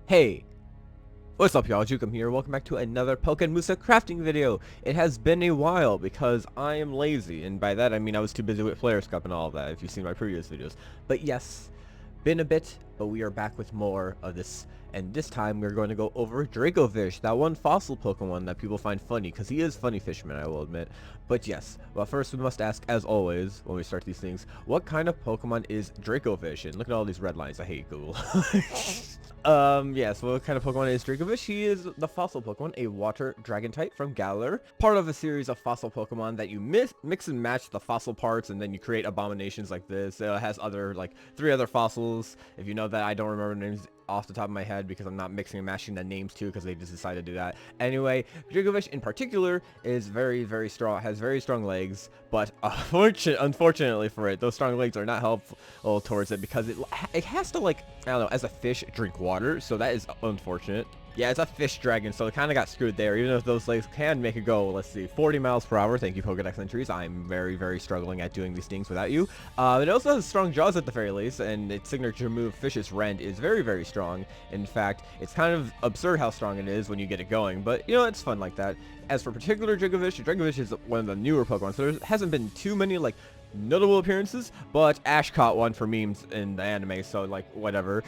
Hey, what's up y'all, Jukem here, welcome back to another Pokken Moveset crafting video. It has been a while because I am lazy, and by that I mean I was too busy with Players Cup and all of that, if you've seen my previous videos. But yes, been a bit, but we are back with more of this, and this time we're going to go over Dracovish, that one fossil Pokemon that people find funny, because he is funny fishman, I will admit. But yes, well first we must ask, as always, when we start these things, what kind of Pokemon is Dracovish? And look at all these red lines, I hate Google. Yes, what kind of Pokemon is Dracovish? He is the fossil Pokemon, a water dragon type from Galar, part of a series of fossil Pokemon that you mix and match the fossil parts, and then you create abominations like this. It has like 3 other fossils. If you know that, I don't remember names off the top of my head because I'm not mixing and matching the names too, because they just decided to do that. Anyway, Dracovish in particular is very strong, has very strong legs, but unfortunately for it, those strong legs are not helpful towards it because it has to, like, I don't know, as a fish, drink water, so that is unfortunate. Yeah, it's a fish dragon, so it kind of got screwed there, even if those legs can make it go, let's see, 40 miles per hour. Thank you, Pokedex entries. I'm very struggling at doing these things without you. It also has strong jaws at the very least, and its signature move, Fishious Rend, is very strong. In fact, it's kind of absurd how strong it is when you get it going, but, you know, it's fun like that. As for particular Dracovish is one of the newer Pokemon, so there hasn't been too many, like, notable appearances, but Ash caught one for memes in the anime, so like whatever.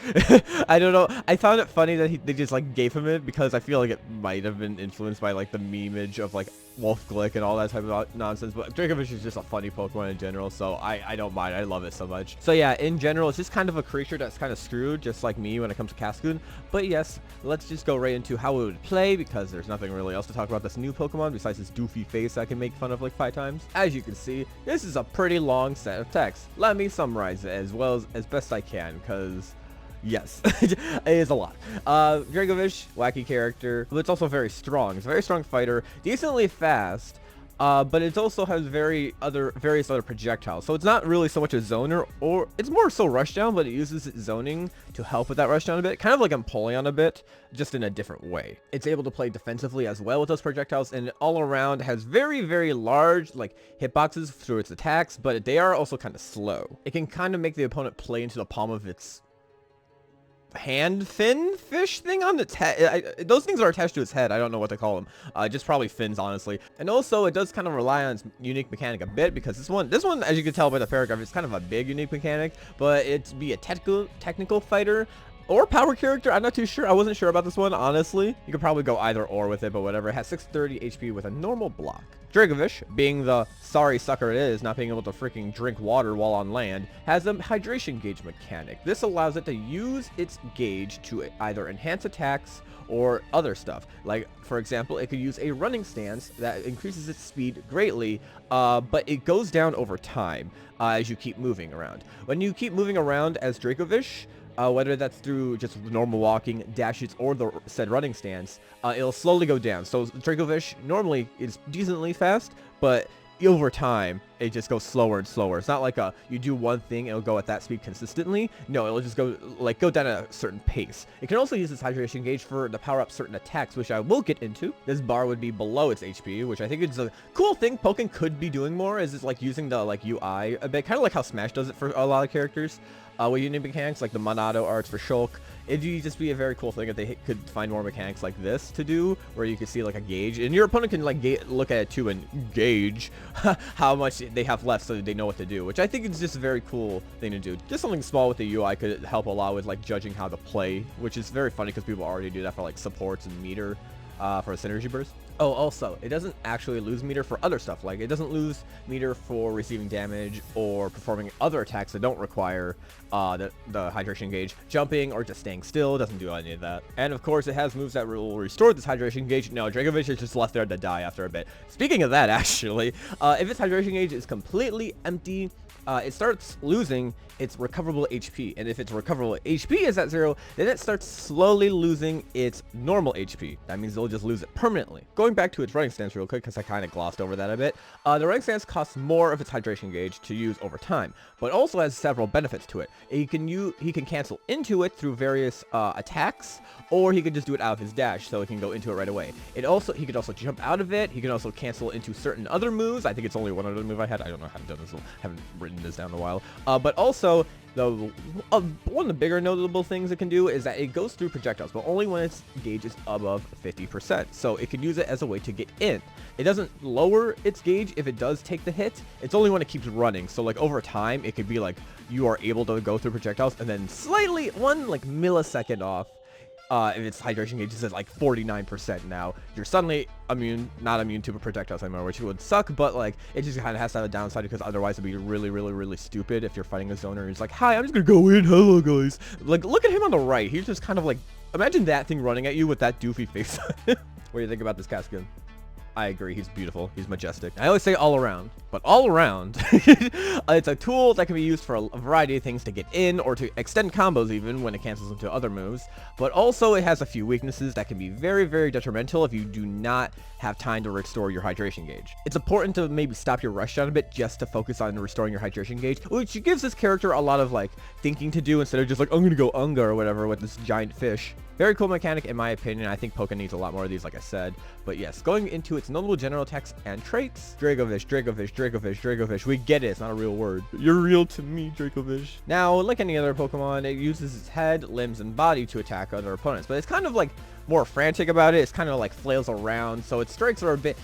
I don't know, I found it funny that they just like gave him it because I feel like it might have been influenced by like the meme-age of like Wolf Glick and all that type of nonsense, but Dracovish is just a funny Pokemon in general, so I don't mind. I love it so much. So yeah, in general, it's just kind of a creature that's kind of screwed, just like me when it comes to Cascoon. But yes, let's just go right into how it would play, because there's nothing really else to talk about this new Pokemon besides this doofy face I can make fun of like 5 times. As you can see, this is a pretty long set of text. Let me summarize it as best I can, because yes, it is a lot. Dracovish, wacky character, but it's also very strong. It's a very strong fighter, decently fast, but it also has various other projectiles. So it's not really so much a zoner, or it's more so rushdown, but it uses its zoning to help with that rushdown a bit, kind of like Empoleon a bit, just in a different way. It's able to play defensively as well with those projectiles, and all around has very large like hitboxes through its attacks, but they are also kind of slow. It can kind of make the opponent play into the palm of its hand fin fish thing on its head. Those things are attached to its head. I don't know what to call them. Just probably fins, honestly. And also, it does kind of rely on its unique mechanic a bit, because this one, as you can tell by the paragraph, it's kind of a big unique mechanic, but it's be a technical fighter or power character. I'm not too sure. I wasn't sure about this one, honestly. You could probably go either or with it, but whatever. It has 630 HP with a normal block. Dracovish, being the sorry sucker it is, not being able to freaking drink water while on land, has a hydration gauge mechanic. This allows it to use its gauge to either enhance attacks or other stuff. Like, for example, it could use a running stance that increases its speed greatly, but it goes down over time as you keep moving around. When you keep moving around as Dracovish, whether that's through just normal walking, dashes, or the said running stance, it'll slowly go down. So Dracovish normally is decently fast, but over time, it just goes slower and slower. It's not like you do one thing, it'll go at that speed consistently. No, it'll just go down at a certain pace. It can also use its hydration gauge to power up certain attacks, which I will get into. This bar would be below its HP, which I think is a cool thing Pokken could be doing more, is it's like using the UI a bit, kind of like how Smash does it for a lot of characters. With unique mechanics like the Monado arts for Shulk. It'd just be a very cool thing if they could find more mechanics like this to do, where you could see like a gauge, and your opponent can like look at it too and gauge how much they have left, so that they know what to do, which I think is just a very cool thing to do. Just something small with the UI could help a lot with like judging how to play, which is very funny because people already do that for like supports and meter for a synergy burst. Oh, also, it doesn't actually lose meter for other stuff. Like, it doesn't lose meter for receiving damage or performing other attacks that don't require the hydration gauge. Jumping or just staying still doesn't do any of that. And of course, it has moves that will restore this hydration gauge. No, Dracovish is just left there to die after a bit. Speaking of that, actually, if its hydration gauge is completely empty, it starts losing its recoverable HP, and if its recoverable HP is at 0, then it starts slowly losing its normal HP. That means it'll just lose it permanently. Going back to its running stance real quick, because I kind of glossed over that a bit, the running stance costs more of its hydration gauge to use over time, but also has several benefits to it. He can cancel into it through various attacks, or he could just do it out of his dash, so he can go into it right away. He could also jump out of it. He can also cancel into certain other moves. I think it's only one other move I had. I don't know how to do this. I haven't written written this down in a while. But also, one of the bigger notable things it can do is that it goes through projectiles, but only when its gauge is above 50%. So it can use it as a way to get in. It doesn't lower its gauge if it does take the hit. It's only when it keeps running. So like over time, it could be like you are able to go through projectiles and then slightly one like millisecond off. If its hydration gauge is at like 49% now, you're suddenly not immune to projectiles anymore, which would suck, but like it just kind of has to have a downside because otherwise it'd be really stupid if you're fighting a zoner and he's like, hi, I'm just gonna go in, hello guys. Like, look at him on the right. He's just kind of like, imagine that thing running at you with that doofy face. What do you think about this Cascade? I agree, he's beautiful, he's majestic. I always say all around, but all around, it's a tool that can be used for a variety of things to get in or to extend combos even when it cancels into other moves, but also it has a few weaknesses that can be very detrimental if you do not have time to restore your hydration gauge. It's important to maybe stop your rush down a bit just to focus on restoring your hydration gauge, which gives this character a lot of like thinking to do instead of just like, I'm gonna go Unga or whatever with this giant fish. Very cool mechanic in my opinion. I think Pokken needs a lot more of these, like I said. But yes, going into its notable general attacks and traits. Dracovish. We get it, it's not a real word. You're real to me, Dracovish. Now, like any other Pokemon, it uses its head, limbs, and body to attack other opponents. But it's kind of like more frantic about it. It's kind of like flails around. So its strikes are a bit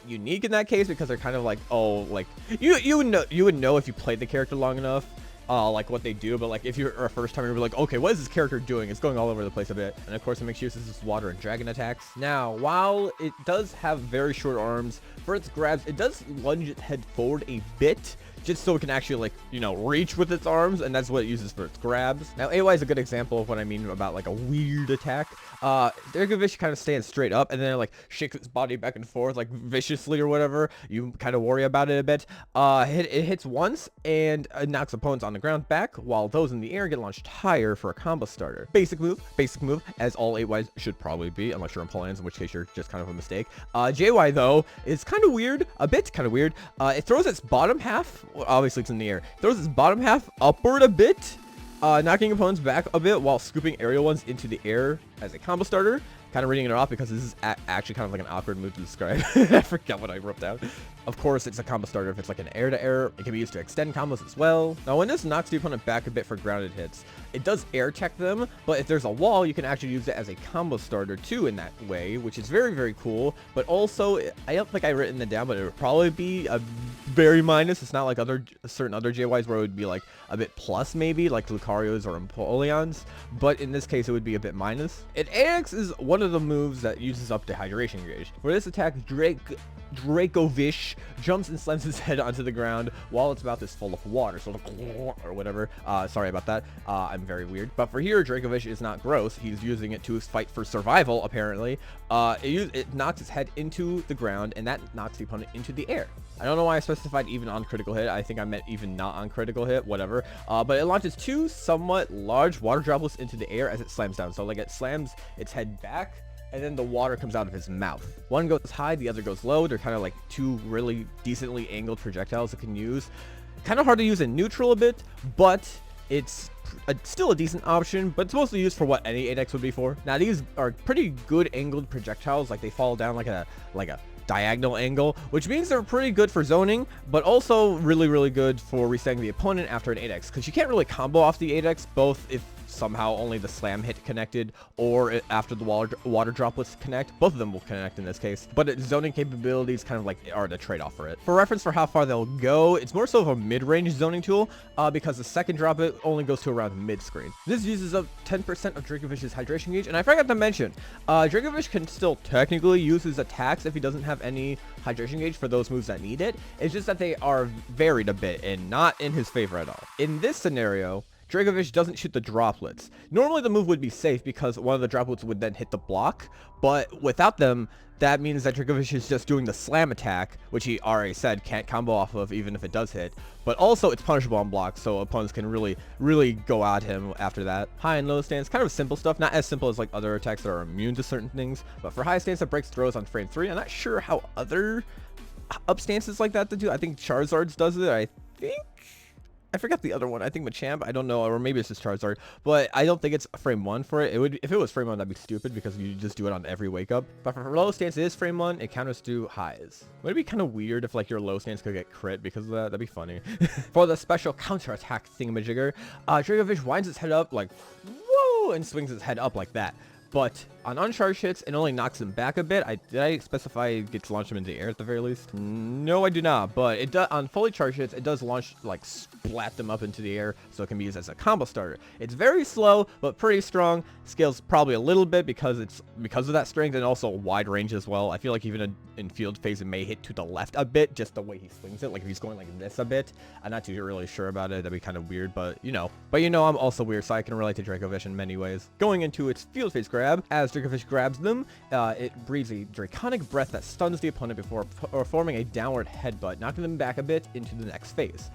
unique in that case because they're kind of like, oh, like you would know if you played the character long enough. Like what they do, but like if you're a first timer, you'll be like, okay, what is this character doing? It's going all over the place a bit. And of course it makes use of its water and dragon attacks. Now, while it does have very short arms, for its grabs, it does lunge its head forward a bit, just so it can actually like, you know, reach with its arms, and that's what it uses for its grabs. Now, AY is a good example of what I mean about like a weird attack. Dracovish kind of stands straight up and then it, like shakes its body back and forth like viciously or whatever. You kind of worry about it a bit. It hits once and knocks opponents on the ground back, while those in the air get launched higher for a combo starter. Basic move, as all 8Ys should probably be, unless you're in plans, in which case you're just kind of a mistake. JY though is kind of weird, a bit kind of weird. It throws its bottom half, obviously it's in the air, throws its bottom half upward a bit, knocking opponents back a bit while scooping aerial ones into the air as a combo starter. Kind of reading it off because this is actually kind of like an awkward move to describe. I forgot what I wrote down. Of course, it's a combo starter if it's like an air-to-air. It can be used to extend combos as well. Now, when this knocks the opponent back a bit for grounded hits, it does air tech them, but if there's a wall, you can actually use it as a combo starter too in that way, which is very cool. But also, I don't think I've written it down, but it would probably be a very minus. It's not like certain other JYs where it would be like a bit plus maybe, like Lucario's or Empoleon's, but in this case, it would be a bit minus. It AX is one of the moves that uses up the hydration gauge. For this attack, Dracovish jumps and slams his head onto the ground while its mouth is full of water, so or whatever. Sorry about that. I'm very weird. But for here, Dracovish is not gross. He's using it to fight for survival, apparently. It knocks its head into the ground, and that knocks the opponent into the air. I don't know why I specified even on critical hit. I think I meant even not on critical hit, whatever. But it launches two somewhat large water droplets into the air as it slams down. So like it slams its head back, and then the water comes out of his mouth. One goes high, the other goes low. They're kind of like two really decently angled projectiles it can use. Kind of hard to use in neutral a bit, but it's still a decent option, but it's mostly used for what any 8X would be for. Now, these are pretty good angled projectiles. Like they fall down like a diagonal angle, which means they're pretty good for zoning, but also really good for resetting the opponent after an 8X, because you can't really combo off the 8X, both if somehow only the slam hit connected or after the water droplets connect. Both of them will connect in this case, but its zoning capabilities kind of like are the trade-off for it. For reference for how far they'll go, it's more so of a mid-range zoning tool, because the second drop it only goes to around mid-screen. This uses up 10% of Dracovish's hydration gauge, and I forgot to mention, Dracovish can still technically use his attacks if he doesn't have any hydration gauge for those moves that need it. It's just that they are varied a bit and not in his favor at all. In this scenario, Dracovish doesn't shoot the droplets. Normally the move would be safe because one of the droplets would then hit the block, but without them, that means that Dracovish is just doing the slam attack, which he already said can't combo off of even if it does hit, but also it's punishable on blocks, so opponents can really go at him after that. High and low stance, kind of simple stuff, not as simple as like other attacks that are immune to certain things, but for high stance that breaks throws on frame 3, I'm not sure how other up stances like that to do. I think Charizard's does it, I forgot the other one. I think Machamp. I don't know, or maybe it's just Charizard. But I don't think it's frame 1 for it. It would, if it was frame 1, that'd be stupid because you just do it on every wake up. But for low stance, it is frame 1. It counters to highs. Would it be kind of weird if like your low stance could get crit because of that? That'd be funny. For the special counter attack thingamajigger, Dracovish winds its head up like whoa and swings its head up like that. But on uncharged hits, it only knocks them back a bit. Did I specify it gets launched them into the air at the very least? No, I do not. But it does on fully charged hits. It does launch, like, splat them up into the air, so it can be used as a combo starter. It's very slow, but pretty strong. Scales probably a little bit because of that strength, and also wide range as well. I feel like even in field phase, it may hit to the left a bit, just the way he swings it. Like if he's going like this a bit. I'm not too really sure about it. That'd be kind of weird, but you know. But you know, I'm also weird, so I can relate to Dracovish in many ways. Going into its field phase grab, as Dracovish grabs them, it breathes a draconic breath that stuns the opponent before forming a downward headbutt, knocking them back a bit into the next phase.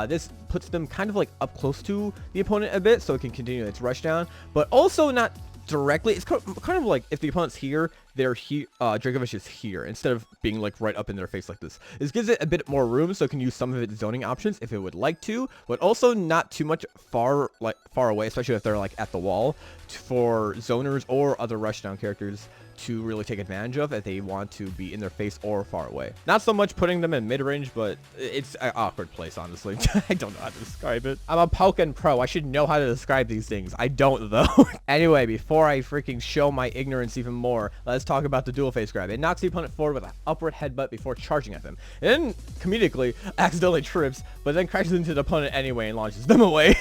This puts them kind of like up close to the opponent a bit, so it can continue its rush down, but also not directly. It's kind of like if the opponent's here, they're here, Dracovish is here, instead of being like right up in their face like this. This gives it a bit more room, so it can use some of its zoning options if it would like to, but also not too much far away, especially if they're like at the wall, for zoners or other rushdown characters to really take advantage of if they want to be in their face or far away. Not so much putting them in mid-range, but it's an awkward place, honestly. I don't know how to describe it. I'm a Pokken pro. I should know how to describe these things. I don't, though. Anyway, before I freaking show my ignorance even more, let's talk about the Duel Phase grab. It knocks the opponent forward with an upward headbutt before charging at them. It then, comedically, accidentally trips, but then crashes into the opponent anyway and launches them away.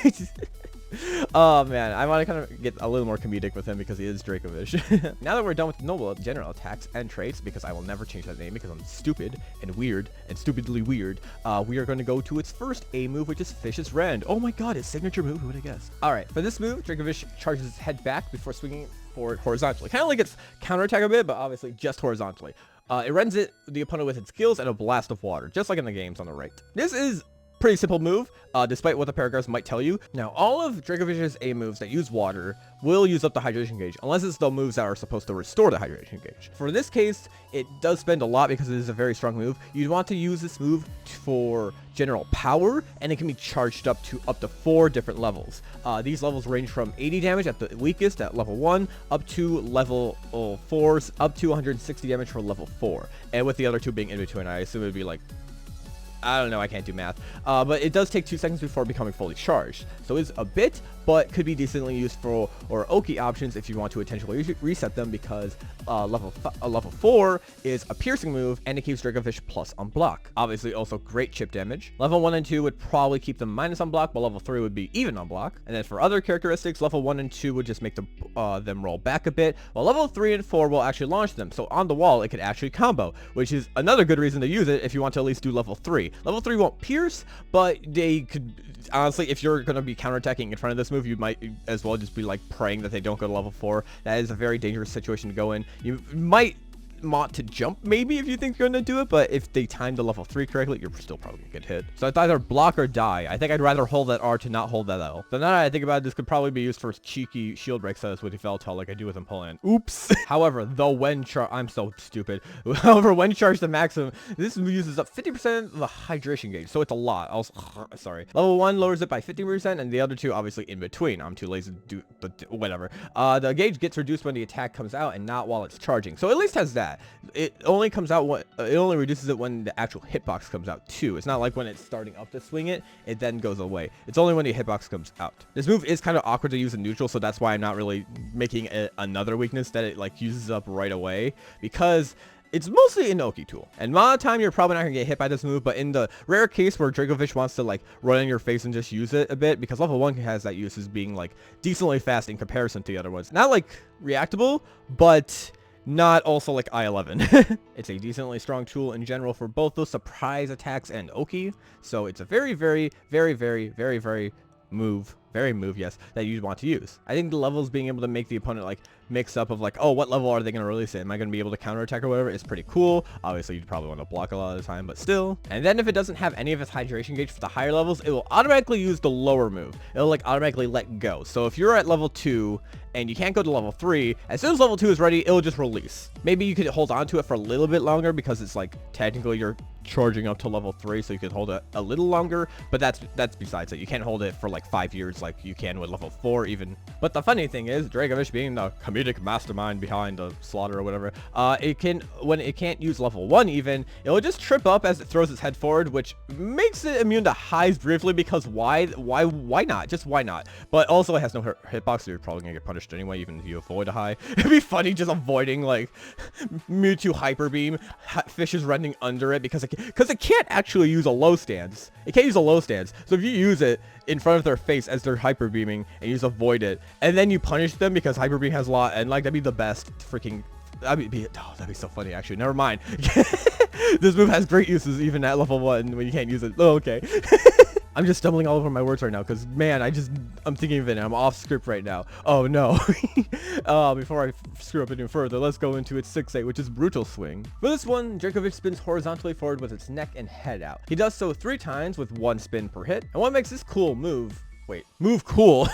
Oh man, I want to kind of get a little more comedic with him because he is Dracovish. Now that we're done with normal general attacks and traits, because I will never change that name because I'm stupid and weird and stupidly weird, we are going to go to its first A move, which is Fishious Rend. Oh my god, his signature move, who would have guessed? Alright, for this move, Dracovish charges his head back before swinging forward horizontally. Kind of like its counterattack a bit, but obviously just horizontally. It rends the opponent with its skills and a blast of water, just like in the games on the right. This is pretty simple move, despite what the paragraphs might tell you. Now, all of Dracovish's A moves that use water will use up the hydration gauge, unless it's the moves that are supposed to restore the hydration gauge. For this case, it does spend a lot because it is a very strong move. You'd want to use this move for general power, and it can be charged up to 4 different levels. These levels range from 80 damage at the weakest at level 1, up to level 4s, up to 160 damage for level 4. And with the other 2 being in between, I assume it would be like, I don't know, I can't do math. But it does take 2 seconds before becoming fully charged. So it's a bit, but could be decently used for or Oki options if you want to intentionally reset them, because level 4 is a piercing move, and it keeps Dracovish plus on block. Obviously also great chip damage. Level 1 and 2 would probably keep them minus on block, but level 3 would be even on block. And then for other characteristics, level 1 and 2 would just make them roll back a bit, while level 3 and 4 will actually launch them. So on the wall, it could actually combo, which is another good reason to use it if you want to at least do level 3. Level 3 won't pierce, but they could, honestly, if you're going to be counterattacking in front of this move, you might as well just be like praying that they don't go to level 4. That is a very dangerous situation to go in. You might want to jump maybe if you think you're going to do it, but if they time the level 3 correctly, you're still probably going to get hit. So it's either block or die. I think I'd rather hold that R to not hold that L. So now that I think about it, this could probably be used for cheeky shield break sets with Yveltal like I do with Empoleon. Oops. However, I'm so stupid. However, when charged to maximum, this uses up 50% of the hydration gauge, so it's a lot. Also, sorry. Level 1 lowers it by 50%, and the other 2 obviously in between. I'm too lazy to do, but whatever. The gauge gets reduced when the attack comes out and not while it's charging, so at least has that. It only comes out when it only reduces it when the actual hitbox comes out too. It's not like when it's starting up to swing it then goes away. It's only when the hitbox comes out. This move is kind of awkward to use in neutral, so that's why I'm not really making it another weakness that it like uses up right away, because it's mostly an Oki tool. And a lot of time you're probably not gonna get hit by this move, but in the rare case where Dracovish wants to like run in your face and just use it a bit, because level 1 has that use as being like decently fast in comparison to the other ones. Not like reactable, but not also like I-11. It's a decently strong tool in general for both those surprise attacks and Oki. So it's a very move, yes, that you'd want to use. I think the levels being able to make the opponent like mix up of like, oh, what level are they going to release it? Am I going to be able to counterattack or whatever? It's pretty cool. Obviously, you'd probably want to block a lot of the time, but still. And then if it doesn't have any of its hydration gauge for the higher levels, it will automatically use the lower move. It'll like automatically let go. So if you're at level 2 and you can't go to level 3. As soon as level 2 is ready, it'll just release. Maybe you could hold on to it for a little bit longer because it's like technically you're charging up to level 3, so you could hold it a little longer, but that's besides it. You can't hold it for like 5 years like you can with level 4 even. But the funny thing is, Dracovish being the comedic mastermind behind the slaughter or whatever, when it can't use level 1 even, it'll just trip up as it throws its head forward, which makes it immune to highs briefly, because why not? Just why not? But also it has no hitbox, so you're probably gonna get punished anyway, even if you avoid a high. It'd be funny just avoiding like Mewtwo Hyper Beam, Fishious Rending under it, because it can't actually use a low stance. It can't use a low stance. So if you use it in front of their face as they're hyper beaming and you just avoid it, and then you punish them because hyper beam has a lot, and like that'd be the best freaking. That'd be so funny actually. Never mind. This move has great uses even at level 1 when you can't use it. Oh, okay. I'm just stumbling all over my words right now because, man, I'm thinking of it and I'm off script right now. Oh, no. Before I screw up any further, let's go into its 6-8, which is Brutal Swing. For this one, Dracovish spins horizontally forward with its neck and head out. He does so 3 times with 1 spin per hit. And what makes this cool move... Wait, move cool...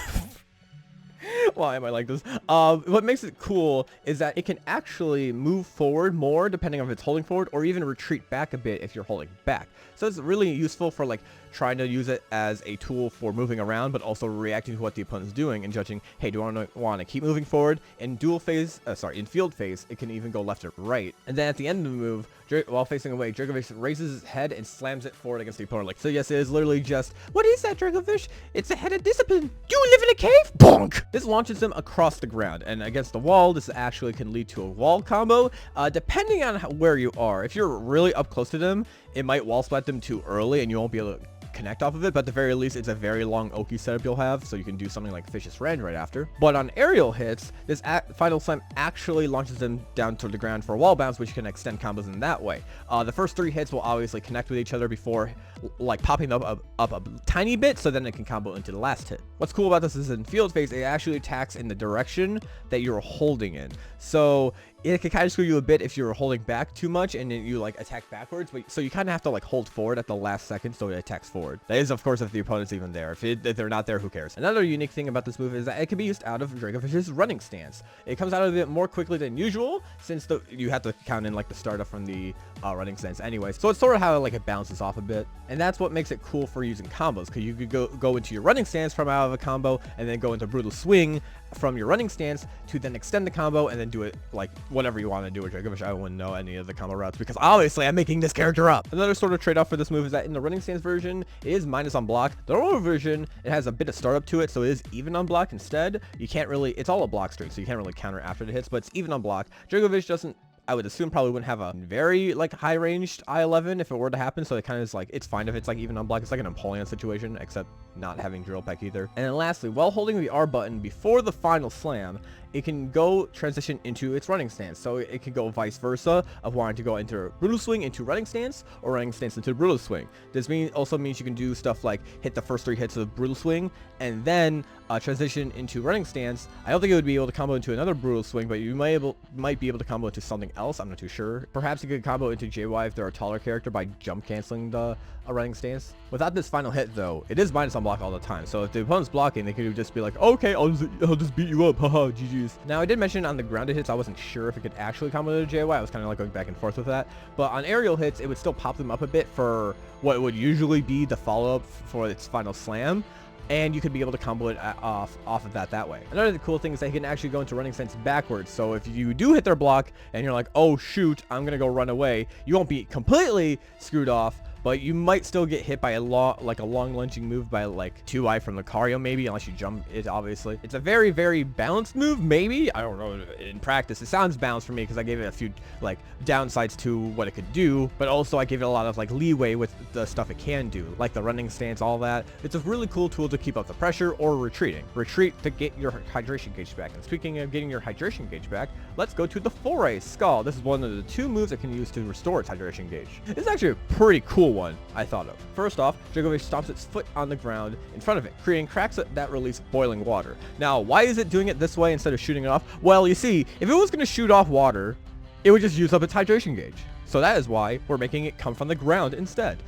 Why am I like this? What makes it cool is that it can actually move forward more depending on if it's holding forward, or even retreat back a bit if you're holding back. So it's really useful for like trying to use it as a tool for moving around, but also reacting to what the opponent's doing and judging, hey, do I want to keep moving forward? In Duel Phase, in Field Phase, it can even go left or right. And then at the end of the move, while facing away, Dracovish raises his head and slams it forward against the opponent. Like, so yes, it is literally just, what is that, Dracovish? It's a head of discipline. Do you live in a cave? Bonk! This launches him across the ground, and against the wall, this actually can lead to a wall combo. Depending on where you are, if you're really up close to them, it might wall splat them too early and you won't be able to connect off of it, but at the very least, it's a very long Oki setup you'll have, so you can do something like Fishious Rend right after. But on aerial hits, this final slam actually launches them down to the ground for a wall bounce, which can extend combos in that way. The first 3 hits will obviously connect with each other before like popping up a tiny bit, so then it can combo into the last hit. What's cool about this is in Field Phase, it actually attacks in the direction that you're holding in. So it can kind of screw you a bit if you're holding back too much and then you like attack backwards, but so you kind of have to like hold forward at the last second so it attacks forward. That is, of course, if the opponent's even there. If they're not there, who cares? Another unique thing about this move is that it can be used out of Dracovish's running stance. It comes out of it more quickly than usual, since you have to count in like the startup from the running stance anyway. So it's sort of how like it bounces off a bit, and that's what makes it cool for using combos, because you could go into your running stance from out of a combo and then go into Brutal Swing from your running stance to then extend the combo and then do it like whatever you want to do with Dracovish. I wouldn't know any of the combo routes because obviously I'm making this character up. Another sort of trade-off for this move is that in the running stance version, it is minus on block. The normal version, it has a bit of startup to it, so it is even on block instead. You can't really, it's all a block string, so you can't really counter after the hits, but it's even on block. Dracovish doesn't, I would assume, probably wouldn't have a very like high ranged I-11 if it were to happen, so it kind of is like, it's fine if it's like even on block. It's like an Empoleon situation, except not having Drill Peck either. And then lastly, while holding the R button before the final slam, it can go transition into its running stance. So it can go vice versa of wanting to go into Brutal Swing into running stance, or running stance into Brutal Swing. This also means you can do stuff like hit the first 3 hits of Brutal Swing and then transition into running stance. I don't think it would be able to combo into another Brutal Swing, but you might be able to combo into something else. I'm not too sure. Perhaps you could combo into JY if they're a taller character by jump canceling a running stance. Without this final hit though, it is minus on block all the time. So if the opponent's blocking, they could just be like, okay, I'll just beat you up, haha, GG's. Now I did mention on the grounded hits, I wasn't sure if it could actually combo to JY. I was kind of like going back and forth with that. But on aerial hits, it would still pop them up a bit for what would usually be the follow-up for its final slam. And you could be able to combo it off of that way. Another cool thing is that you can actually go into running stance backwards. So if you do hit their block and you're like, oh shoot, I'm gonna go run away, you won't be completely screwed off, but you might still get hit by a long lunging move by like 2i from Lucario maybe, unless you jump it, obviously. It's a very, very balanced move, maybe. I don't know, in practice, it sounds balanced for me because I gave it a few like downsides to what it could do, but also I gave it a lot of like leeway with the stuff it can do, like the running stance, all that. It's a really cool tool to keep up the pressure or retreating. Retreat to get your hydration gauge back. And speaking of getting your hydration gauge back, let's go to the Foray Skull. This is one of the 2 moves it can use to restore its hydration gauge. This is actually a pretty cool one, I thought of. First off, Dracovish stomps its foot on the ground in front of it, creating cracks that release boiling water. Now, why is it doing it this way instead of shooting it off? Well, you see, if it was going to shoot off water, it would just use up its hydration gauge. So that is why we're making it come from the ground instead.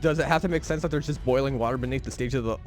Does it have to make sense that there's just boiling water beneath the stage of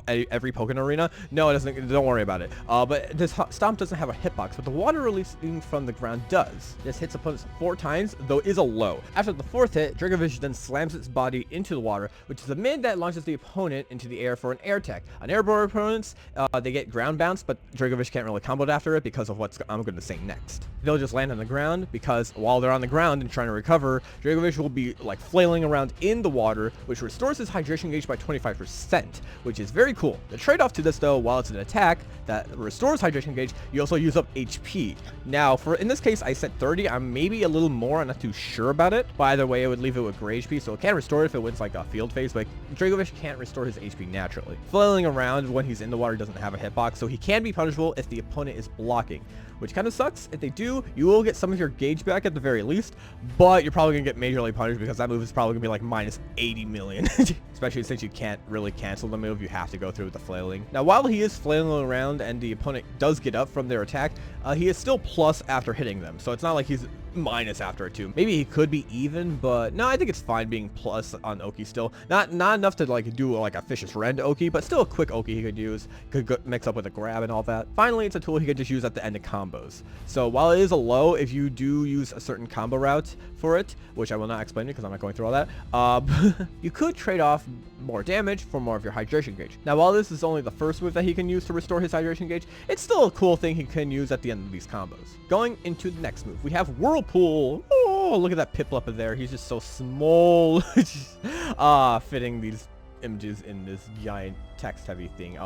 every Pokken arena? No, it doesn't. Don't worry about it. But this Stomp doesn't have a hitbox, but the water releasing from the ground does. This hits opponents 4 times, though is a low. After the 4th hit, Dracovish then slams its body into the water, which is a mid that launches the opponent into the air for an air tech. On airborne opponents, they get ground bounce, but Dracovish can't really combo after it because of what I'm going to say next. They'll just land on the ground because while they're on the ground and trying to recover, Dracovish will be like flailing around in the water, which restores his hydration gauge by 25%, which is very cool. The trade-off to this though, while it's an attack that restores hydration gauge, you also use up HP. Now, in this case, I said 30. I'm maybe a little more. I'm not too sure about it. But either way, it would leave it with gray HP, so it can restore it if it wins like a field phase, but Dracovish can't restore his HP naturally. Flailing around when he's in the water doesn't have a hitbox, so he can be punishable if the opponent is blocking, which kind of sucks. If they do, you will get some of your gauge back at the very least, but you're probably going to get majorly punished because that move is probably going to be like minus 80 million, especially since you can't really cancel the move. You have to go through with the flailing. Now, while he is flailing around and the opponent does get up from their attack, he is still plus after hitting them, so it's not like he's minus after it too. Maybe he could be even, but no, I think it's fine being plus on Oki still. Not enough to like do like a Fishious Rend Oki, but still a quick Oki he could use. Could mix up with a grab and all that. Finally, it's a tool he could just use at the end of combos. So while it is a low, if you do use a certain combo route for it, which I will not explain because I'm not going through all that, you could trade off more damage for more of your hydration gauge. Now, while this is only the first move that he can use to restore his hydration gauge, it's still a cool thing he can use at the end of these combos. Going into the next move, we have Whirlpool. Oh, look at that Piplup there. He's just so small. Fitting these images in this giant text-heavy thing.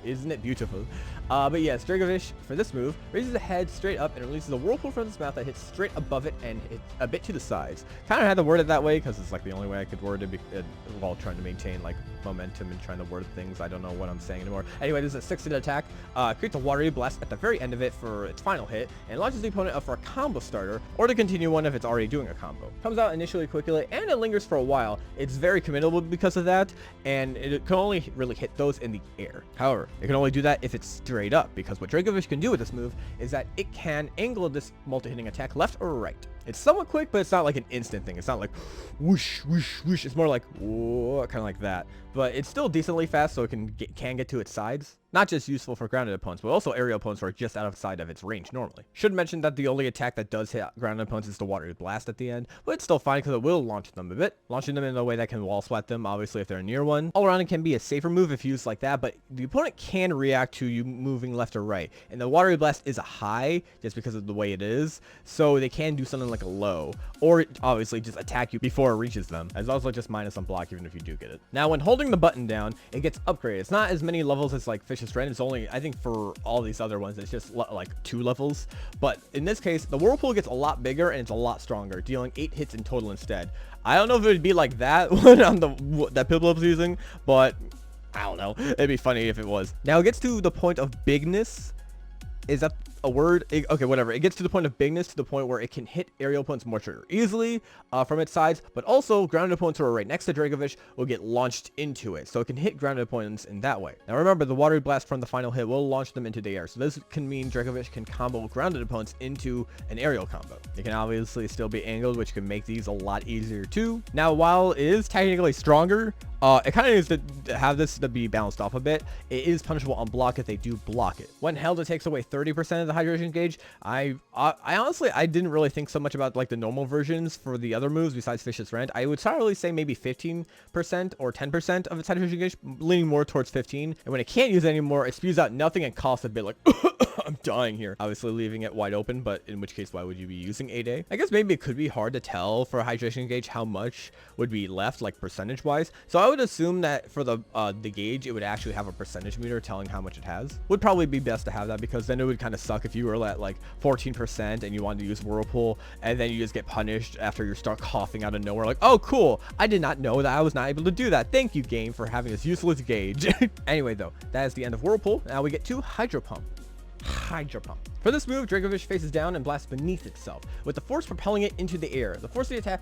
Isn't it beautiful? But yes, Dracovish, for this move, raises the head straight up and releases a Whirlpool from his mouth that hits straight above it and hits a bit to the sides. Kind of had to word it that way because it's like the only way I could word it while trying to maintain like momentum and trying to word things. I don't know what I'm saying anymore. Anyway, this is a 6-hit attack. Creates a watery blast at the very end of it for its final hit and launches the opponent up for a combo starter or to continue one if it's already doing a combo. Comes out initially quickly and it lingers for a while. It's very committable because of that, and it can only really hit those in the air. However, it can only do that if it's straight up, because what Dracovish can do with this move is that it can angle this multi-hitting attack left or right. It's somewhat quick, but it's not like an instant thing. It's not like whoosh, whoosh, whoosh. It's more like whoa, kind of like that. But it's still decently fast, so it can get to its sides. Not just useful for grounded opponents, but also aerial opponents who are just outside of its range normally. Should mention that the only attack that does hit grounded opponents is the watery blast at the end, but it's still fine because it will launch them a bit. Launching them in a way that can wall splat them, obviously, if they're near one. All around, it can be a safer move if used like that, but the opponent can react to you moving left or right. And the watery blast is a high just because of the way it is, so they can do something like a low, or obviously just attack you before it reaches them. It's also just minus on block even if you do get it. Now, when holding the button down, it gets upgraded. It's not as many levels as like Fishious Rend. It's only, I think for all these other ones, it's just like 2 levels. But in this case, the Whirlpool gets a lot bigger and it's a lot stronger, dealing 8 hits in total instead. I don't know if it would be like that one on that Piplup's using, but I don't know. It'd be funny if it was. Now it gets to the point of bigness. Is that a word? Okay, whatever. It gets to the point of bigness, to the point where it can hit aerial opponents more easily from its sides, but also grounded opponents who are right next to Dracovish will get launched into it, so it can hit grounded opponents in that way. Now remember, the watery blast from the final hit will launch them into the air, so this can mean Dracovish can combo grounded opponents into an aerial combo. It can obviously still be angled, which can make these a lot easier too. Now, while it is technically stronger, it kind of needs to have this to be balanced off a bit. It is punishable on block if they do block it. When held, it takes away 30% of the hydration gauge. I honestly, I didn't really think so much about like the normal versions for the other moves besides Fishious Rend. I would probably say maybe 15% or 10% of its hydration gauge, leaning more towards 15. And when it can't use it anymore, it spews out nothing and coughs a bit like I'm dying here. Obviously leaving it wide open, but in which case, why would you be using 8A? I guess maybe it could be hard to tell for a hydration gauge how much would be left, like percentage wise. So I would assume that for the gauge, it would actually have a percentage meter telling how much it has. Would probably be best to have that, because then it would kind of suck if you were at like 14% and you wanted to use Whirlpool and then you just get punished after you start coughing out of nowhere like, oh cool, I did not know that I was not able to do that. Thank you, game, for having this useless gauge. Anyway though, that is the end of Whirlpool. Now we get to Hydro Pump. For this move, Dracovish faces down and blasts beneath itself, with the force propelling it into the air. The force of the attack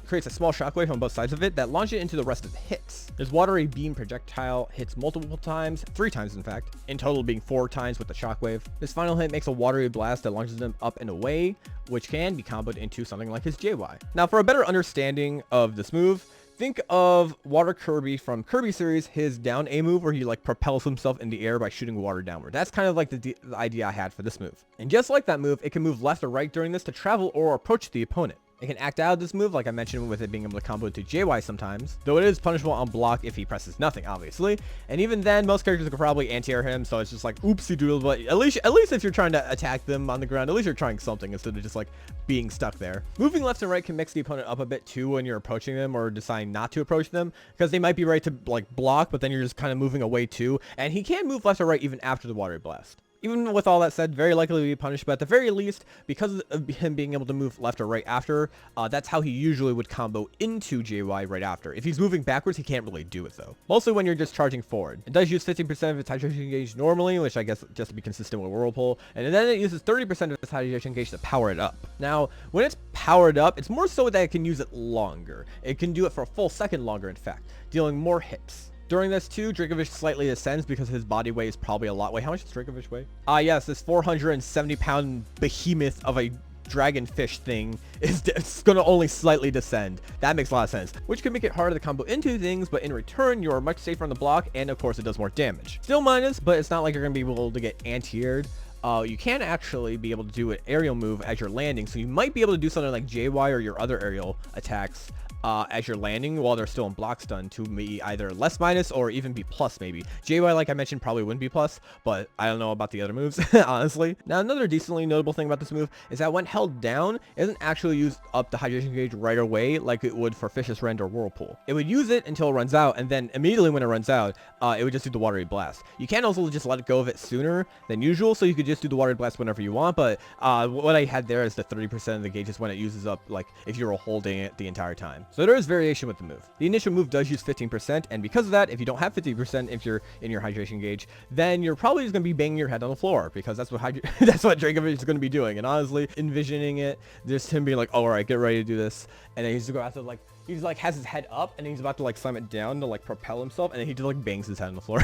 creates a small shockwave on both sides of it that launches it into the rest of the hits. This watery beam projectile hits multiple times, 3 times in fact, in total being 4 times with the shockwave. This final hit makes a watery blast that launches them up and away, which can be comboed into something like his JY. Now, for a better understanding of this move, Think of Water Kirby from Kirby series, his down A move where he like propels himself in the air by shooting water downward. That's kind of like the idea I had for this move. And just like that move, it can move left or right during this to travel or approach the opponent. It can act out of this move, like I mentioned, with it being able to combo into JY sometimes, though it is punishable on block if he presses nothing, obviously. And even then, most characters could probably anti-air him, so it's just like, oopsie doodle, but at least if you're trying to attack them on the ground, at least you're trying something instead of just like being stuck there. Moving left and right can mix the opponent up a bit too when you're approaching them or deciding not to approach them, because they might be right to like block, but then you're just kind of moving away too, and he can move left or right even after the watery blast. Even with all that said, very likely to be punished, but at the very least, because of him being able to move left or right after, that's how he usually would combo into JY right after. If he's moving backwards, he can't really do it though. Mostly when you're just charging forward. It does use 15% of its hydration gauge normally, which I guess just to be consistent with Whirlpool, and then it uses 30% of its hydration gauge to power it up. Now, when it's powered up, it's more so that it can use it longer. It can do it for a full second longer, in fact, dealing more hits. During this too, Dracovish slightly ascends because his body weight is probably a lot. Wait, how much does Dracovish weigh? Yes, this 470-pound behemoth of a dragonfish thing is going to only slightly descend. That makes a lot of sense, which can make it harder to combo into things, but in return, you are much safer on the block, and of course, it does more damage. Still minus, but it's not like you're going to be able to get anti-aired. You can actually be able to do an aerial move as you're landing, so you might be able to do something like JY or your other aerial attacks as you're landing while they're still in block stun to be either less minus or even be plus maybe. JY, like I mentioned, probably wouldn't be plus, but I don't know about the other moves, honestly. Now, another decently notable thing about this move is that when held down, it doesn't actually use up the hydration gauge right away like it would for Fishious Rend or Whirlpool. It would use it until it runs out, and then immediately when it runs out, it would just do the watery blast. You can also just let it go of it sooner than usual, so you could just do the watery blast whenever you want, but what I had there is the 30% of the gauge is when it uses up, like if you're holding it the entire time. So there is variation with the move. The initial move does use 15%, and because of that, if you don't have 50% if you're in your hydration gauge, then you're probably just going to be banging your head on the floor, because that's what that's what Dracovish is going to be doing. And honestly, envisioning it, just him being like, oh, all right, get ready to do this, and then he's going to have to like, he's like has his head up and he's about to like slam it down to like propel himself, and then he just like bangs his head on the floor.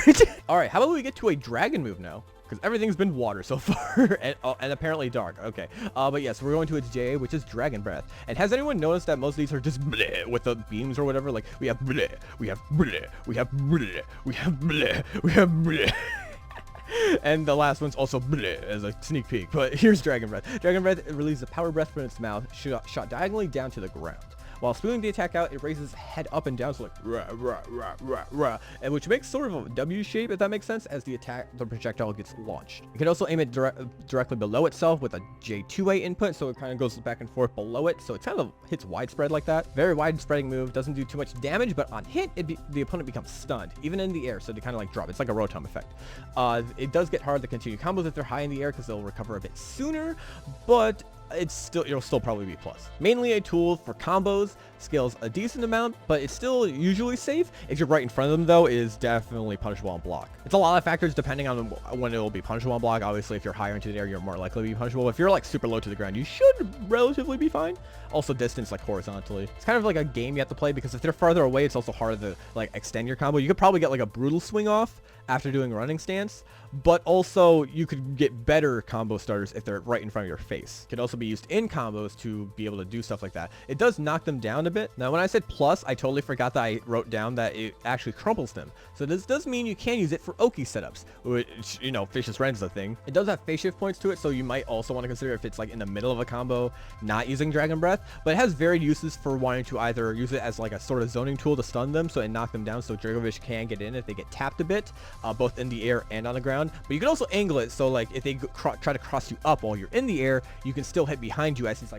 All right, how about we get to a dragon move now? Because everything's been water so far, and apparently dark. Okay, but yes, we're going to its J, which is Dragon Breath. And has anyone noticed that most of these are just bleh with the beams or whatever? Like, we have bleh, we have bleh, we have bleh, we have bleh, we have bleh. And the last one's also bleh as a sneak peek. But here's Dragon Breath. Dragon Breath releases a power breath from its mouth, shot diagonally down to the ground. While spewing the attack out, it raises head up and down, so like rah, rah, rah, rah, rah, and which makes sort of a W shape, if that makes sense, as the projectile gets launched. You can also aim it directly below itself with a J2A input, so it kind of goes back and forth below it, so it kind of hits widespread like that. Very widespreading move, doesn't do too much damage, but on hit, the opponent becomes stunned, even in the air, so they kind of like drop. It's like a Rotom effect. It does get hard to continue combos if they're high in the air, because they'll recover a bit sooner, but it'll still probably be plus. Mainly a tool for combos, scales a decent amount, but it's still usually safe. If you're right in front of them though, it is definitely punishable on block. It's a lot of factors depending on when it will be punishable on block. Obviously, if you're higher into the air, you're more likely to be punishable. If you're like super low to the ground, you should relatively be fine. Also distance like horizontally. It's kind of like a game you have to play, because if they're farther away, it's also harder to like extend your combo. You could probably get like a brutal swing off after doing a running stance, but also you could get better combo starters if they're right in front of your face. It could also be used in combos to be able to do stuff like that. It does knock them down a bit. Now, when I said plus, I totally forgot that I wrote down that it actually crumples them. So this does mean you can use it for Oki setups, which, you know, Fishious Rend is a thing. It does have phase shift points to it, so you might also want to consider if it's like in the middle of a combo, not using Dragon Breath, but it has varied uses for wanting to either use it as like a sort of zoning tool to stun them so and knock them down, so Dracovish can get in if they get tapped a bit, both in the air and on the ground. But you can also angle it, so like if they try to cross you up while you're in the air, you can still hit behind you as he's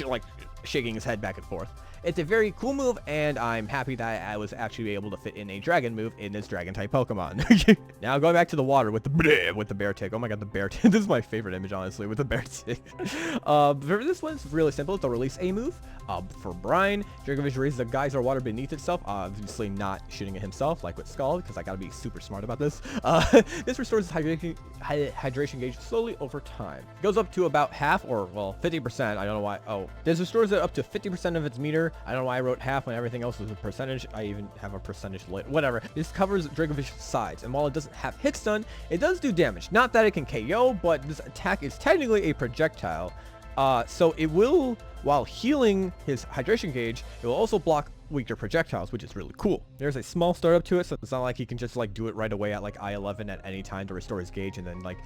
like shaking his head back and forth. It's a very cool move, and I'm happy that I was actually able to fit in a dragon move in this dragon type Pokemon. Now going back to the water with the bear tick. Oh my god, the bear tick. This is my favorite image, honestly, with the bear tick. For this one, it's really simple. It's a release A move. For Brine, Dracovish raises a geyser of water beneath itself, obviously not shooting it himself like with Skull, because I gotta be super smart about this. This restores hydration gauge slowly over time. It goes up to about half, or well, 50%. I don't know why. Oh, this restores it up to 50% of its meter. I don't know why I wrote half when everything else was a percentage. I even have a percentage lit. Whatever. This covers Dracovish's sides, and while it doesn't have hit stun, it does do damage. Not that it can KO, but this attack is technically a projectile. So it will, while healing his hydration gauge, it will also block weaker projectiles, which is really cool. There's a small startup to it, so it's not like he can just like do it right away at like I-11 at any time to restore his gauge and then like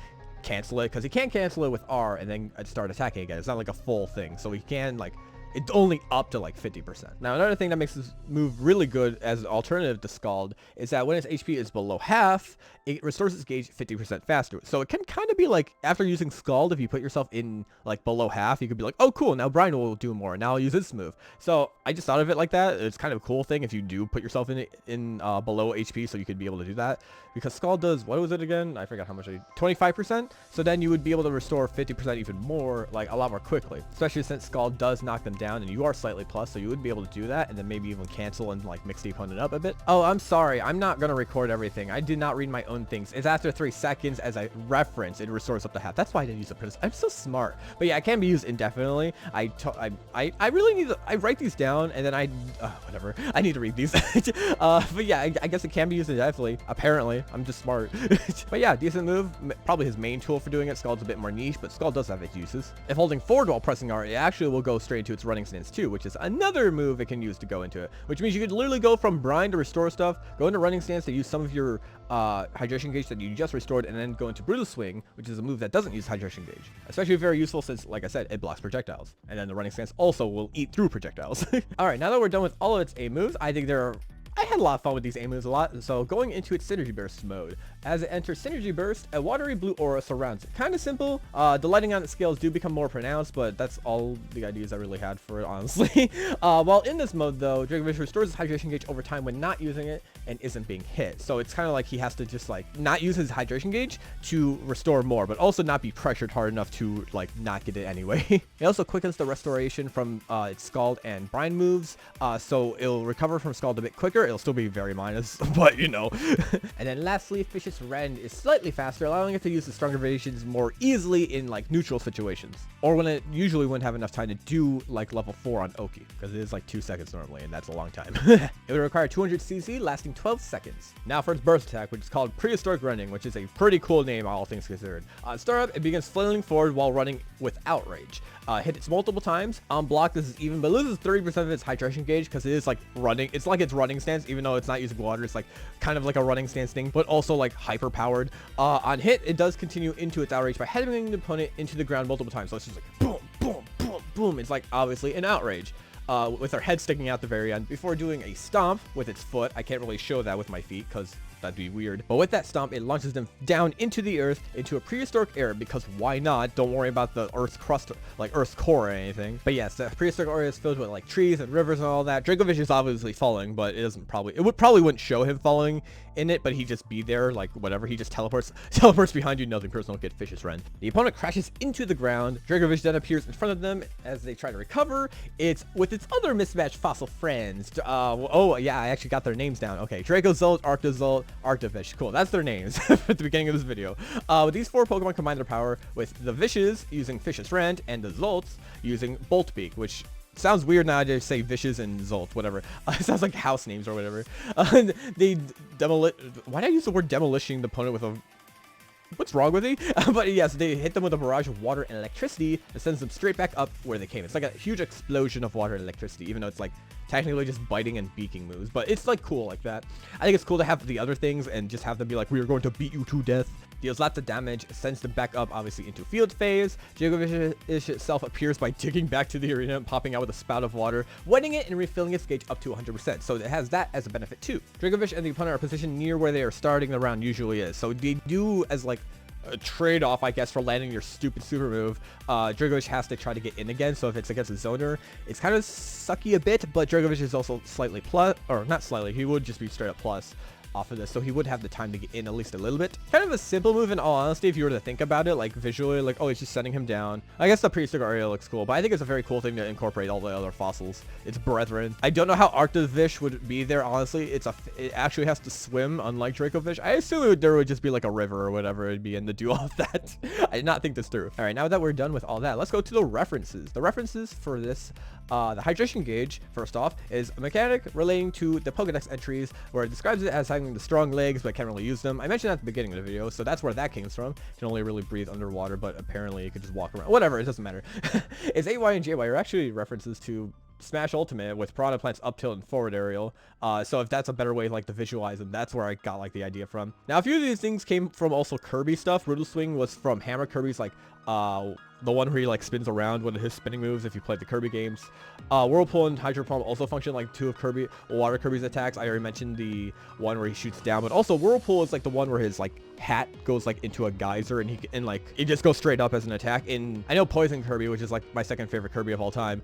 cancel it, because he can't cancel it with R and then start attacking again. It's not like a full thing, so he can like, it's only up to like 50%. Now another thing that makes this move really good as an alternative to Scald is that when its HP is below half, it restores its gauge 50% faster. So it can kind of be like, after using Scald, if you put yourself in like below half, you could be like, oh cool, now Brine will do more, now I'll use this move. So I just thought of it like that. It's kind of a cool thing if you do put yourself in below HP, so you could be able to do that. Because Scald does, what was it again? I forgot how much 25%. So then you would be able to restore 50% even more, like a lot more quickly. Especially since Scald does knock them down and you are slightly plus, so you would be able to do that and then maybe even cancel and like mix the opponent up a bit. Oh, I'm sorry, I'm not gonna record everything. I did not read my own things. It's after 3 seconds as I reference, it restores up to half. That's why I didn't use it. I'm so smart. But yeah, it can be used indefinitely. I really need to, I write these down and then whatever. I need to read these. But yeah, I guess it can be used indefinitely. Apparently, I'm just smart. But yeah, decent move. Probably his main tool for doing it. Scald's a bit more niche, but Scald does have its uses. If holding forward while pressing R, it actually will go straight into its running stance too, which is another move it can use to go into it, which means you could literally go from Brine to restore stuff, go into running stance to use some of your hydration gauge that you just restored, and then go into brutal swing, which is a move that doesn't use hydration gauge. Especially very useful since, like I said, it blocks projectiles, and then the running stance also will eat through projectiles. All right, now that we're done with all of its A moves, I think I had a lot of fun with these A moves a lot. So going into its Synergy Burst mode. As it enters Synergy Burst, a watery blue aura surrounds it. Kind of simple. The lighting on its scales do become more pronounced, but that's all the ideas I really had for it, honestly. While in this mode though, Dracovish restores his hydration gauge over time when not using it and isn't being hit. So it's kind of like he has to just like not use his hydration gauge to restore more, but also not be pressured hard enough to like not get it anyway. It also quickens the restoration from its Scald and Brine moves, so it'll recover from Scald a bit quicker. It'll still be very minus, but you know. And then lastly, Fishious Rend is slightly faster, allowing it to use the stronger variations more easily in like neutral situations, or when it usually wouldn't have enough time to do like level 4 on Oki, because it is like 2 seconds normally, and that's a long time. It would require 200 CC lasting 12 seconds. Now for its burst attack, which is called Prehistoric Rending, which is a pretty cool name all things considered. On startup, it begins flailing forward while running with outrage. Hit it multiple times. On block, this is even, but loses 30% of its hydration gauge because it is like running. It's like its running stance, even though it's not using water. It's like kind of like a running stance thing, but also like hyper powered. On hit, it does continue into its outrage by headbanging the opponent into the ground multiple times. So it's just like boom, boom, boom, boom. It's like obviously an outrage. With our head sticking out the very end before doing a stomp with its foot. I can't really show that with my feet because that'd be weird. But with that stomp, it launches them down into the earth, into a prehistoric era, because why not? Don't worry about the earth's crust, like earth's core or anything. But yes, the prehistoric area is filled with like trees and rivers and all that. Dracovish is obviously falling, but it wouldn't show him falling in it, but he'd just be there, like whatever. He just teleports behind you. Nothing personal. Get Fishious Rend. The opponent crashes into the ground. Dracovish then appears in front of them as they try to recover. It's with its other mismatched fossil friends. Oh yeah, I actually got their names down. Okay, Dracozolt, Arctozolt, Arctovish. Cool, that's their names at the beginning of this video. These 4 Pokemon combine their power with the Vishes using Fishious Rend and the Zolts using Bolt Beak, which sounds weird now to say Vishes and Zolt, whatever. It sounds like house names or whatever. Why did I use the word demolishing the opponent with a... What's wrong with me? But yes, they hit them with a barrage of water and electricity that sends them straight back up where they came. It's like a huge explosion of water and electricity, even though it's like technically just biting and beaking moves. But it's like cool like that. I think it's cool to have the other things and just have them be like, we are going to beat you to death. Deals lots of damage, sends them back up obviously into field phase. Dracovish itself appears by digging back to the arena and popping out with a spout of water, wetting it and refilling its gauge up to 100%. So it has that as a benefit too. Dracovish and the opponent are positioned near where they are starting the round usually is. So they do as like a trade-off, I guess, for landing your stupid super move. Dracovish has to try to get in again, so if it's against a zoner, it's kind of sucky a bit, but Dracovish is also slightly plus, or not slightly, he would just be straight up plus off of this, so he would have the time to get in at least a little bit. Kind of a simple move in all honesty if you were to think about it, like visually, like, oh, it's just sending him down. I guess the prehistoric area looks cool, but I think it's a very cool thing to incorporate all the other fossils. It's brethren. I don't know how Arctovish would be there, honestly. It actually has to swim, unlike Dracovish. I assume there would just be like a river or whatever it'd be in to do all of that. I did not think this through. All right, now that we're done with all that, let's go to the references. The references for this, the hydration gauge, first off, is a mechanic relating to the Pokedex entries, where it describes it as having the strong legs, but can't really use them. I mentioned that at the beginning of the video, so that's where that came from. Can only really breathe underwater, but apparently it could just walk around. Whatever, it doesn't matter. It's AY and JY are actually references to Smash Ultimate with Piranha Plant's up tilt and forward aerial. So if that's a better way like to visualize them, that's where I got like the idea from. Now a few of these things came from also Kirby stuff. Brutal Swing was from Hammer Kirby's like the one where he like spins around one of his spinning moves if you played the Kirby games. Whirlpool and Hydro Pump also function like two of Water Kirby's attacks. I already mentioned the one where he shoots down, but also Whirlpool is like the one where his like hat goes like into a geyser and it just goes straight up as an attack. And I know Poison Kirby, which is like my second favorite Kirby of all time,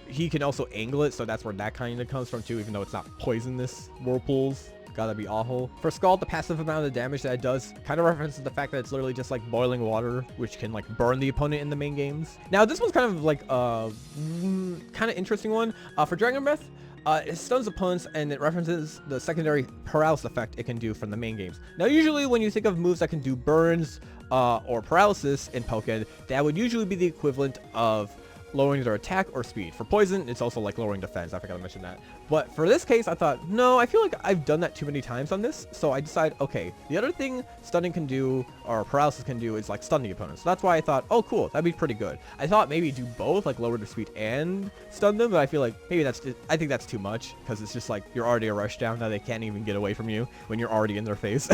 he can also angle it, so that's where that kind of comes from too, even though it's not poisonous Whirlpools. Gotta be awful. For Scald, the passive amount of damage that it does kind of references the fact that it's literally just like boiling water, which can like burn the opponent in the main games. Now this one's kind of like kind of interesting one. For Dragon Breath, it stuns opponents and it references the secondary paralysis effect it can do from the main games. Now usually when you think of moves that can do burns or paralysis in Pokken, that would usually be the equivalent of lowering their attack or speed. For poison, it's also like lowering defense. I forgot to mention that. But for this case, I thought, no, I feel like I've done that too many times on this. So I decided, okay, the other thing stunning can do, or paralysis can do, is like stun the opponents. So that's why I thought, oh cool, that'd be pretty good. I thought maybe do both, like lower their speed and stun them, but I feel like maybe I think that's too much, because it's just like you're already a rush down, now they can't even get away from you when you're already in their face.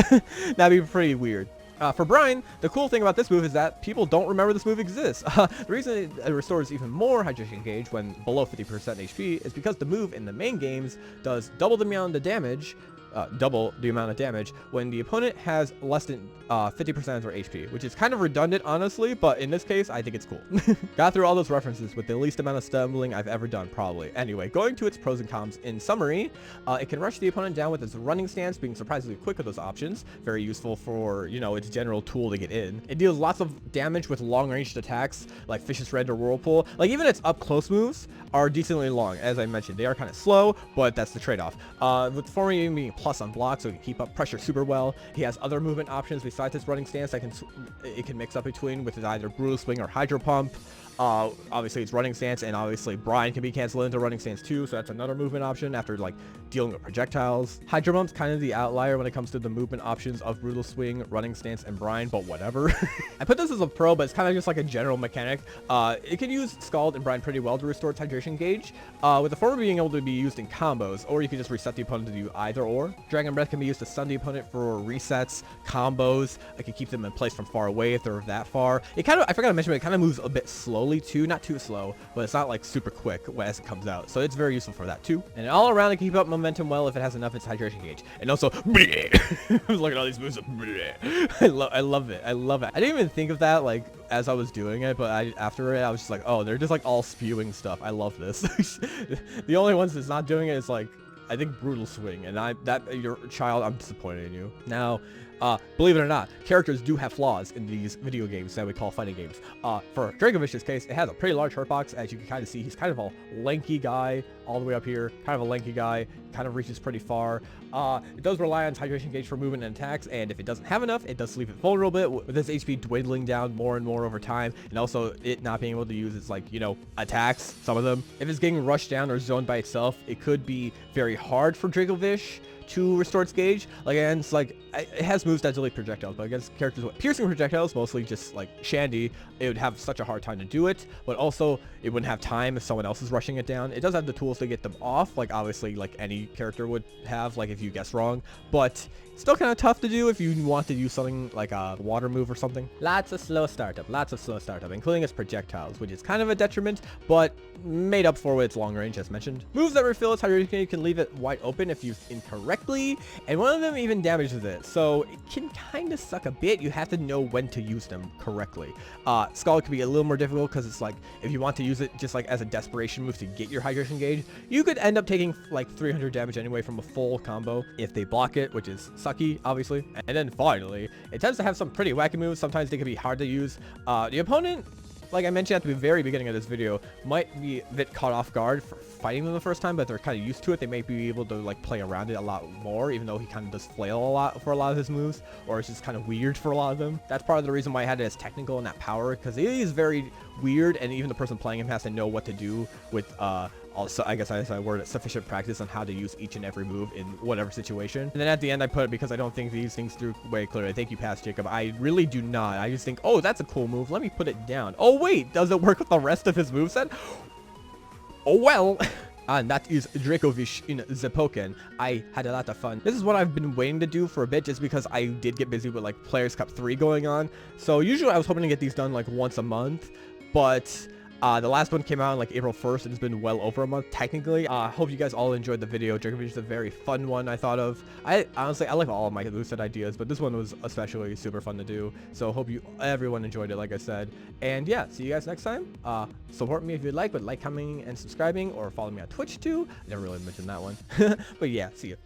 That'd be pretty weird. For Brine, the cool thing about this move is that people don't remember this move exists. The reason it restores even more hydration gauge when below 50% HP is because the move in the main games does double the amount of damage when the opponent has less than 50% of their HP, which is kind of redundant, honestly, but in this case, I think it's cool. Got through all those references with the least amount of stumbling I've ever done, probably. Anyway, going to its pros and cons. In summary, it can rush the opponent down with its running stance, being surprisingly quick with those options. Very useful for, you know, its general tool to get in. It deals lots of damage with long-ranged attacks, like Fishious Rend or Whirlpool. Like, even its up-close moves are decently long. As I mentioned, they are kind of slow, but that's the trade-off. With forming being plus on block, so it can keep up pressure super well. He has other movement options besides his running stance that it can mix up between with either Brutal Swing or Hydro Pump. Obviously it's running stance, and obviously Brine can be canceled into running stance too, so that's another movement option after like dealing with projectiles. Hydro Pump's kind of the outlier when it comes to the movement options of Brutal Swing, running stance, and Brine, but whatever. I put this as a pro, but it's kind of just like a general mechanic. It can use Scald and Brine pretty well to restore its hydration gauge, with the former being able to be used in combos, or you can just reset the opponent to do either or. Dragon Breath can be used to stun the opponent for resets, combos. It can keep them in place from far away if they're that far. It kind of, I forgot to mention, but it kind of moves a bit slowly too, not too slow, but it's not like super quick as it comes out, so it's very useful for that too. And all around, it can keep up momentum well if it has enough its hydration gauge. And also, look at all these moves. I love it. I love it. I didn't even think of that like as I was doing it, but after it, I was just like, oh, they're just like all spewing stuff. I love this. The only ones that's not doing it is like, I think Brutal Swing, and your child, I'm disappointed in you. Now, believe it or not, characters do have flaws in these video games that we call fighting games. For Dracovish's case, it has a pretty large hurtbox. As you can kind of see, he's kind of a lanky guy all the way up here, kind of a lanky guy, kind of reaches pretty far. It does rely on its hydration gauge for movement and attacks, and if it doesn't have enough, it does leave it vulnerable, with its HP dwindling down more and more over time, and also it not being able to use its, like, you know, attacks, some of them. If it's getting rushed down or zoned by itself, it could be very hard for Dracovish to restore its gauge. Like, and it's like, it has moves that delete projectiles, but against characters with piercing projectiles, mostly just like Shandy, it would have such a hard time to do it, but also it wouldn't have time if someone else is rushing it down. It does have the tools to get them off, like obviously like any character would have, like if you guess wrong, but it's still kind of tough to do if you want to use something like a water move or something. Lots of slow startup, including its projectiles, which is kind of a detriment, but made up for with its long range, as mentioned. Moves that refill its hydration can leave it wide open if used incorrectly, and one of them even damages it, so it can kind of suck a bit. You have to know when to use them correctly. Scald can be a little more difficult because it's like, if you want to use it just like as a desperation move to get your hydration gauge, you could end up taking like 300 damage anyway from a full combo if they block it, which is sucky, obviously. And then finally, it tends to have some pretty wacky moves. Sometimes they can be hard to use. The opponent, like I mentioned at the very beginning of this video, might be a bit caught off guard for fighting them the first time, but they're kind of used to it. They may be able to like play around it a lot more, even though he kind of does flail a lot for a lot of his moves, or it's just kind of weird for a lot of them. That's part of the reason why I had it as technical and not power, because it is very weird, and even the person playing him has to know what to do with also, I guess I word it, sufficient practice on how to use each and every move in whatever situation. And then at the end I put it because I don't think these things through way clearly. Thank you, Past Jacob. I really do not. I just think, oh, that's a cool move. Let me put it down. Oh wait, does it work with the rest of his moveset? Oh well. And that is Dracovish in the Pokken. I had a lot of fun. This is what I've been waiting to do for a bit just because I did get busy with like Players Cup 3 going on. So usually I was hoping to get these done like once a month, but the last one came out on like April 1st and it's been well over a month technically. I hope you guys all enjoyed the video. Dracovish is a very fun one I thought of. I honestly like all of my moveset ideas, but this one was especially super fun to do. So hope everyone enjoyed it like I said. And yeah, see you guys next time. Support me if you'd like, but like, commenting, and subscribing, or follow me on Twitch too. I never really mentioned that one. But yeah, see you.